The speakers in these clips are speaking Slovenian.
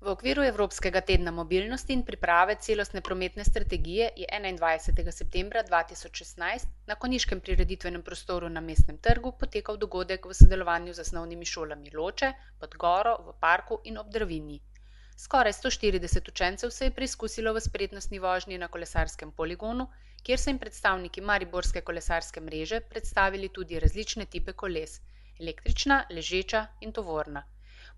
V okviru Evropskega tedna mobilnosti in priprave celostne prometne strategije je 21. septembra 2016 na konjiškem prireditvenem prostoru na Mestnem trgu potekal dogodek v sodelovanju z osnovnimi šolami Loče, Pod Goro, v Parku in ob Dravinji. Skoraj 140 učencev se je preizkusilo v spretnostni vožnji na kolesarskem poligonu, kjer so jim predstavniki Mariborske kolesarske mreže predstavili tudi različne tipe koles: električna, ležeča in tovorna.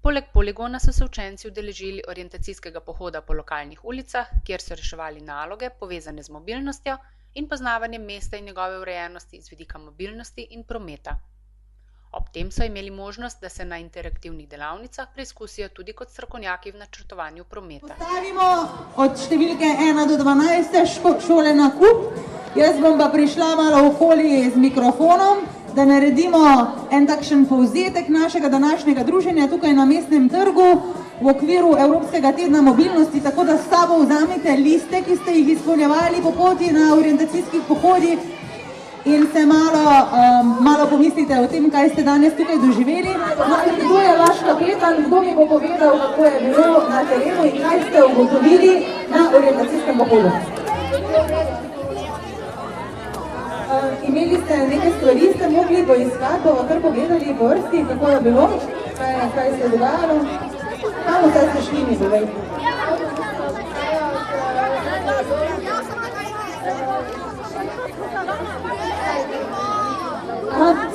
Poleg poligona so se učenci udeležili orientacijskega pohoda po lokalnih ulicah, kjer so reševali naloge, povezane z mobilnostjo in poznavanjem mesta in njegove urejenosti z vidika mobilnosti in prometa. Ob tem so imeli možnost, da se na interaktivnih delavnicah preizkusijo tudi kot strokovnjaki v načrtovanju prometa. Postavimo od številke 1 do 12 šole na kup. Jaz bom pa prišla malo okoli z mikrofonom, da naredimo en takšen povzetek našega današnjega druženja tukaj na Mestnem trgu v okviru Evropskega tedna mobilnosti, tako da s sabo vzamete liste, ki ste jih izpolnjevali po poti na orientacijskih pohodih in se malo pomislite o tem, kaj ste danes tukaj doživeli. Kdo je vaš kapetan, kdo mi bo povedal, kako je bilo na terenu in kaj ste ugotovili na orientacijskem pohodu? Imeli ste nekaj stvari, ste mogli poiskati, bomo kar pogledali v vrsti, kako je bilo, kaj se je dogajalo. Kamo zdaj ste šli, mi povej?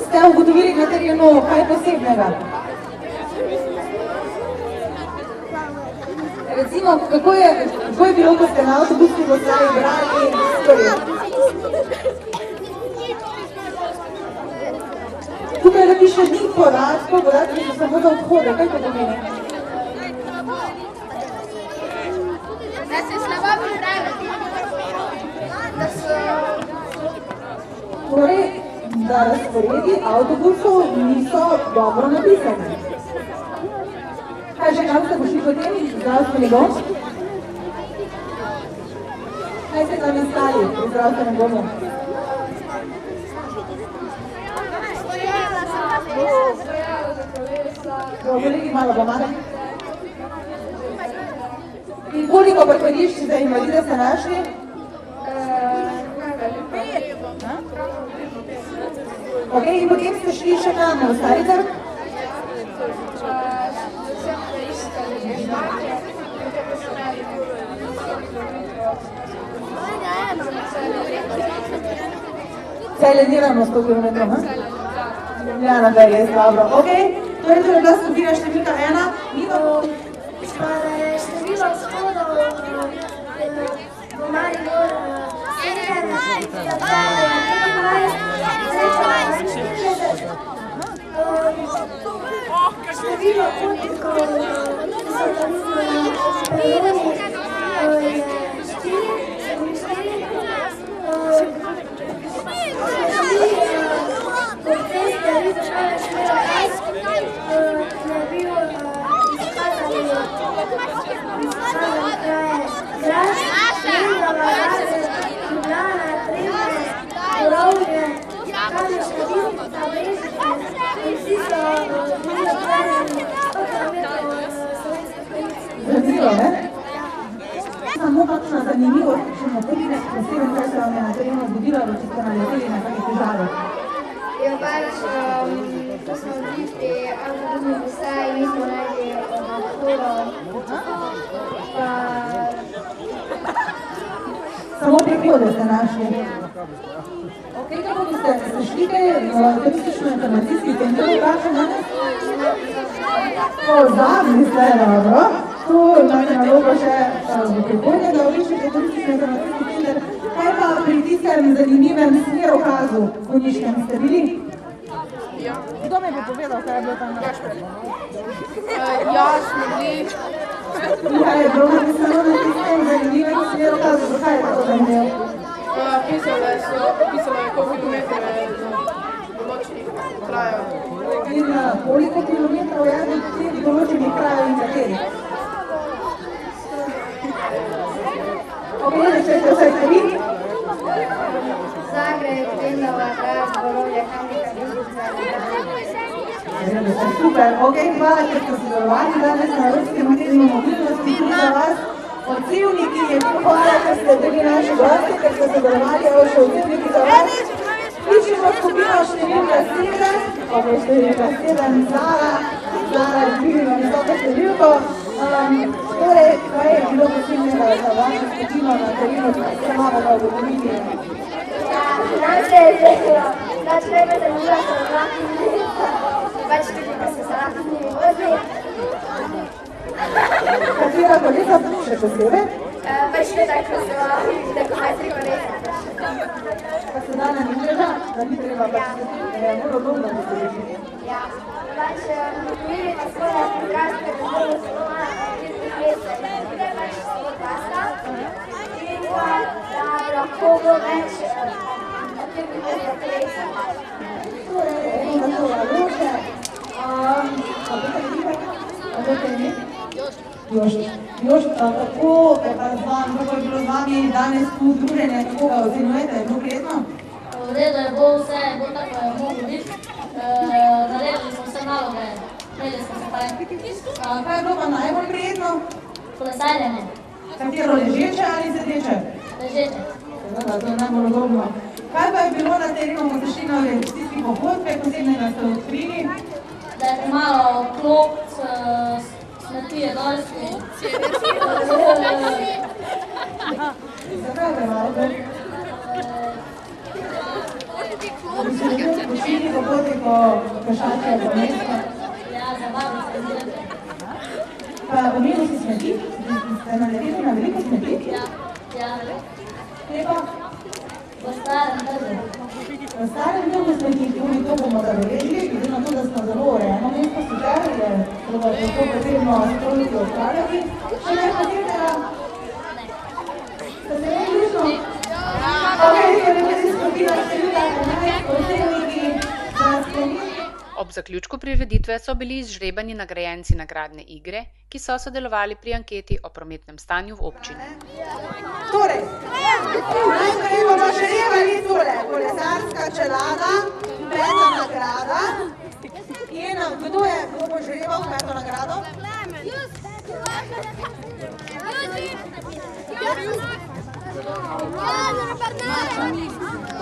Ste ugotovili na terenu kaj posebnega? Recimo, kako je bilo, ko ste na avtobusni postaji brali storje? Tukaj da piše ni podatkov so samo za odhode. Kaj to pomeni? Da se slabo pripraviti. Torej, da razporedi avtobusov niso dobro napisani. Kaj že, kam ste pošli potem? Zdravstveni dom? Kaj ste tam nastali v zdravstvenem domu? Kolegi malo pomagaj. In koliko parkirišč za invalide ste našli? Ok, in potem ste šli še na Stari trg? Celje delamo 100 km, Ja, naprej, res dobro. Ok, torej to je bila skupina številka 1. Število shodov v Mariboru 17, število potnikov Zanimivo, ne? Samo kakšna zanimivost, če smo prvi posebej, kaj se vam je na terenu zgodilo, da ste naleteli na kakšne težave? Ja, pač, ko smo bili pri avtobusni postaji, nismo našli odhodov, pa... Samo prehode ste našli. Ok, kako ste šli kaj turistično-informacijski center vprašali danes? Zadnji ste, dobro. To imate nalogo še v prihodnje, da obiščete turistično-informacijski center. Kaj pa pri tistem zanimivem smerokazu konjiškem ste bili? Kdo mi bo povedal, kaj je bilo tam napravljeno? Ja, smo bili. Kaj je bilo napisano na tistem zanimivem smerokazu? Zakaj je tako zanimivo? Pisalo je, koliko kilometrov je določenih krajev. In koliko kilometrov je do teh določenih krajev in katerih? Pogledaj, če ste vsaj tri. Zagreb, Lendava, Graz, Borovje, Kamnika, Bistrica. Super, ok, hvala, ker ste sodelovali danes na Evropskem na mobilnosti tudi za vas. Odsevniki, hvala, ker ste bili naši gosti, ker ste sodelovali, evo še odsevniki za vas. Kličimo skupino številka 7, številka 7, Zara je dvignila visoko številko. Torej, kaj je bilo posebnega za vašo skupino na terenu, kaj se malo da ugotoviti? Nam se je zdelo, da če ne bi zanimljiva se vlaknili, pač tudi, ko smo se lahko z njimi vozili. Katera kolesa še posebej? Pač ne tako so, tako majstri kolesa. Pa se da na ničega, da ni treba pač bolj odobno posebej. Ja, pač imeli pa svoje podrazke, da smo zelo malo tistih mesec, da je pač svoj pasta in pa da lahko bo več tistih mesec kolesa. Torej, eno za to Aloše. Pa bote nekaj? Pa bote nekaj? Jož, kako je bilo z vami danes tu druženje, kako ga ocenjujete, je bilo prijetno? V redu je bilo vse, je bilo tako, je moglo biti. Naredili smo vse naloge, imeli smo se fajn. Kaj je bilo pa najbolj prijetno? Kolesarjenje, Katero, ležeče ali sedeče? ležeče. Seveda, to je najbolj udobno. Kaj pa je bilo na terenu, ko ste šli na investicijski pohod, kaj posebnega ste odkrili? Da je premalo klop, smeti je dosti. Zakaj je premalo klop? Da bi se ljudje počili po poti, ko pešačijo po mestu. Ja, zabavno se zdi. Pa omenili si smeti? Ste naleteli na veliko smeti? Ja, Kje pa? v starem trgu. V starem trgu smeti, tudi to bomo zabeležili, glede na to, da smo zelo urejeno mesto, sicer je to potrebno strojiti odpravljati. Še kaj posebnega? Ste se ne ključno? Okej, torej tudi skupina številka 11, odsevniki za sklenitev. Ob zaključku prireditve so bili izžrebani nagrajenci nagradne igre, ki so sodelovali pri anketi o prometnem stanju v občini. Torej, najprej bomo žrebali tole, kolesarska čelada, 5. nagrada. In kdo bo žrebal 5. nagrado?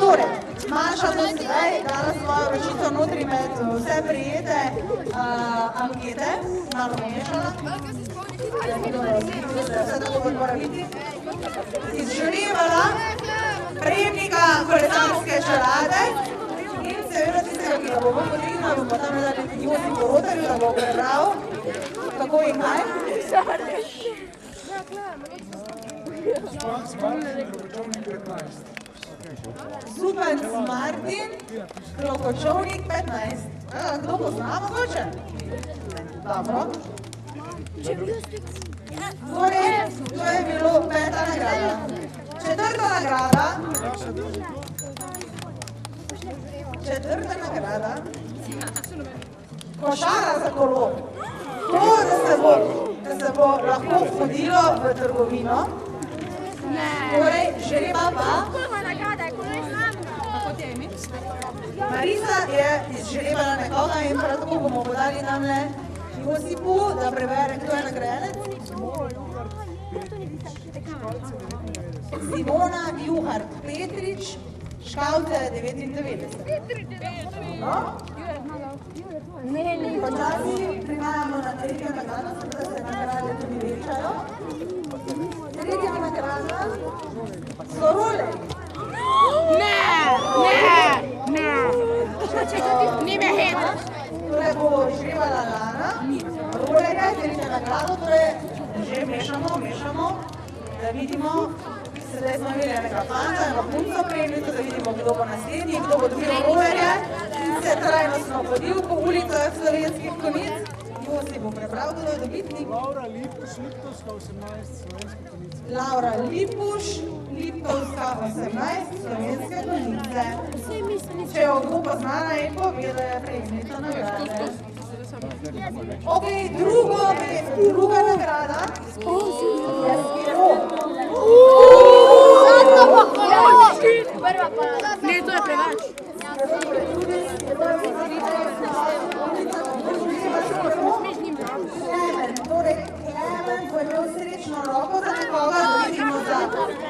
Torej, Maša do sedaj dala svojo ročico notri med vse prijete ankete, malo pomešala. Vse tako mora biti. Izžrevala prejemnika kolesarske čelade in seveda tistega, ki ga bomo potegnili, bomo tam dali Josipu Rotarju, da bo prebral, kako in kaj. Zupanc Martin, Klokočovnik 15. Kdo pozna mogoče? Dobro. Torej, to je bilo 5. nagrada. 4. nagrada. 4. nagrada. Košara za kolo. To, da se bo lahko hodilo v trgovino. Torej, žreba pa. Marisa je izžrebala nekoga in prav tako bomo podali tamle Josipu, da prebere, kdo je nagrajenec. Simona Juhar Petrič, Škavce 99. Počasi prihajamo na 3. nagrado, da se nagrade tudi večajo. 3. nagrada Sorole. Torej bo žrebala Lana, rolerja, 3. nagrado, torej že mešamo, da vidimo, sedaj smo imeli enega fanta, eno punco premico, da vidimo, kdo bo naslednji, kdo bo dobil rolerja in se trajnostno hodil po ulicah slovenskih konic. Josi bo prebral, kdo je dobitnik. Laura Lipuš, Liptovska 18, slovenske konice. Laura Lipuš, Liptovska 18, slovenske konice. Če jo kdo pozna na Eko, ve, da je prejemnica nagrade. Okej, druga nagrada je Spiro. Ne, to je preveč. Torej, Klemen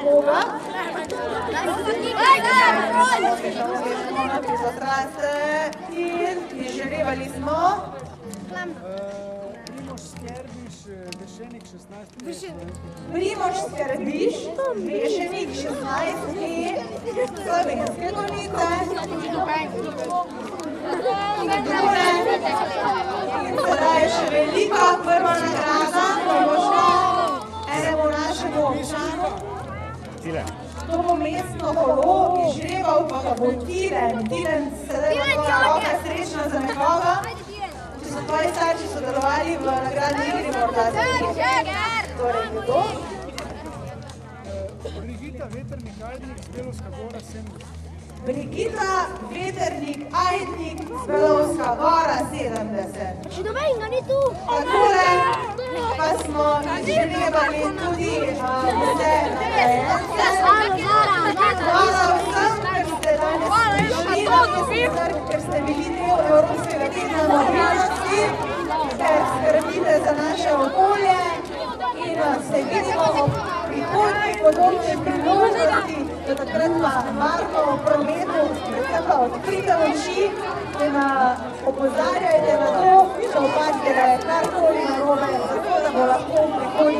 koga. In izžrebali smo. Primož Skerbiš, Vešenik 16. Primož Skerbiš, Vešenik 16. Slovenske Konjice. In sedaj še velika prva nagrada, pomožno enemu našemu občanu. To bo mestno kolo, izžrebal pa ga bo Tilen. Tilen, sedaj bo tvoja roka srečna za nekoga. Če so tvoji starši sodelovali v nagradni igri, morda za nekaj. Torej, kdo? Brigita Veternik-Ajdnik z Belovska Gora 70. Brigita Veternik-Ajdnik z Belovska Gora 70. Še nobenega ni tu. Takole pa smo izžrebali tudi vse nagrajence. Hvala vsem, ker ste danes prišli na mestni trg, ker ste bili del Evropskega tedna mobilnosti, ker skrbite za naše okolje in se vidimo ob prihodnji podobni priložnosti, do takrat pa varno v prometu, predvsem pa odkrite oči in opozarjajte na to, če opazite, da je karkoli narobe, zato da bo lahko v prihodnji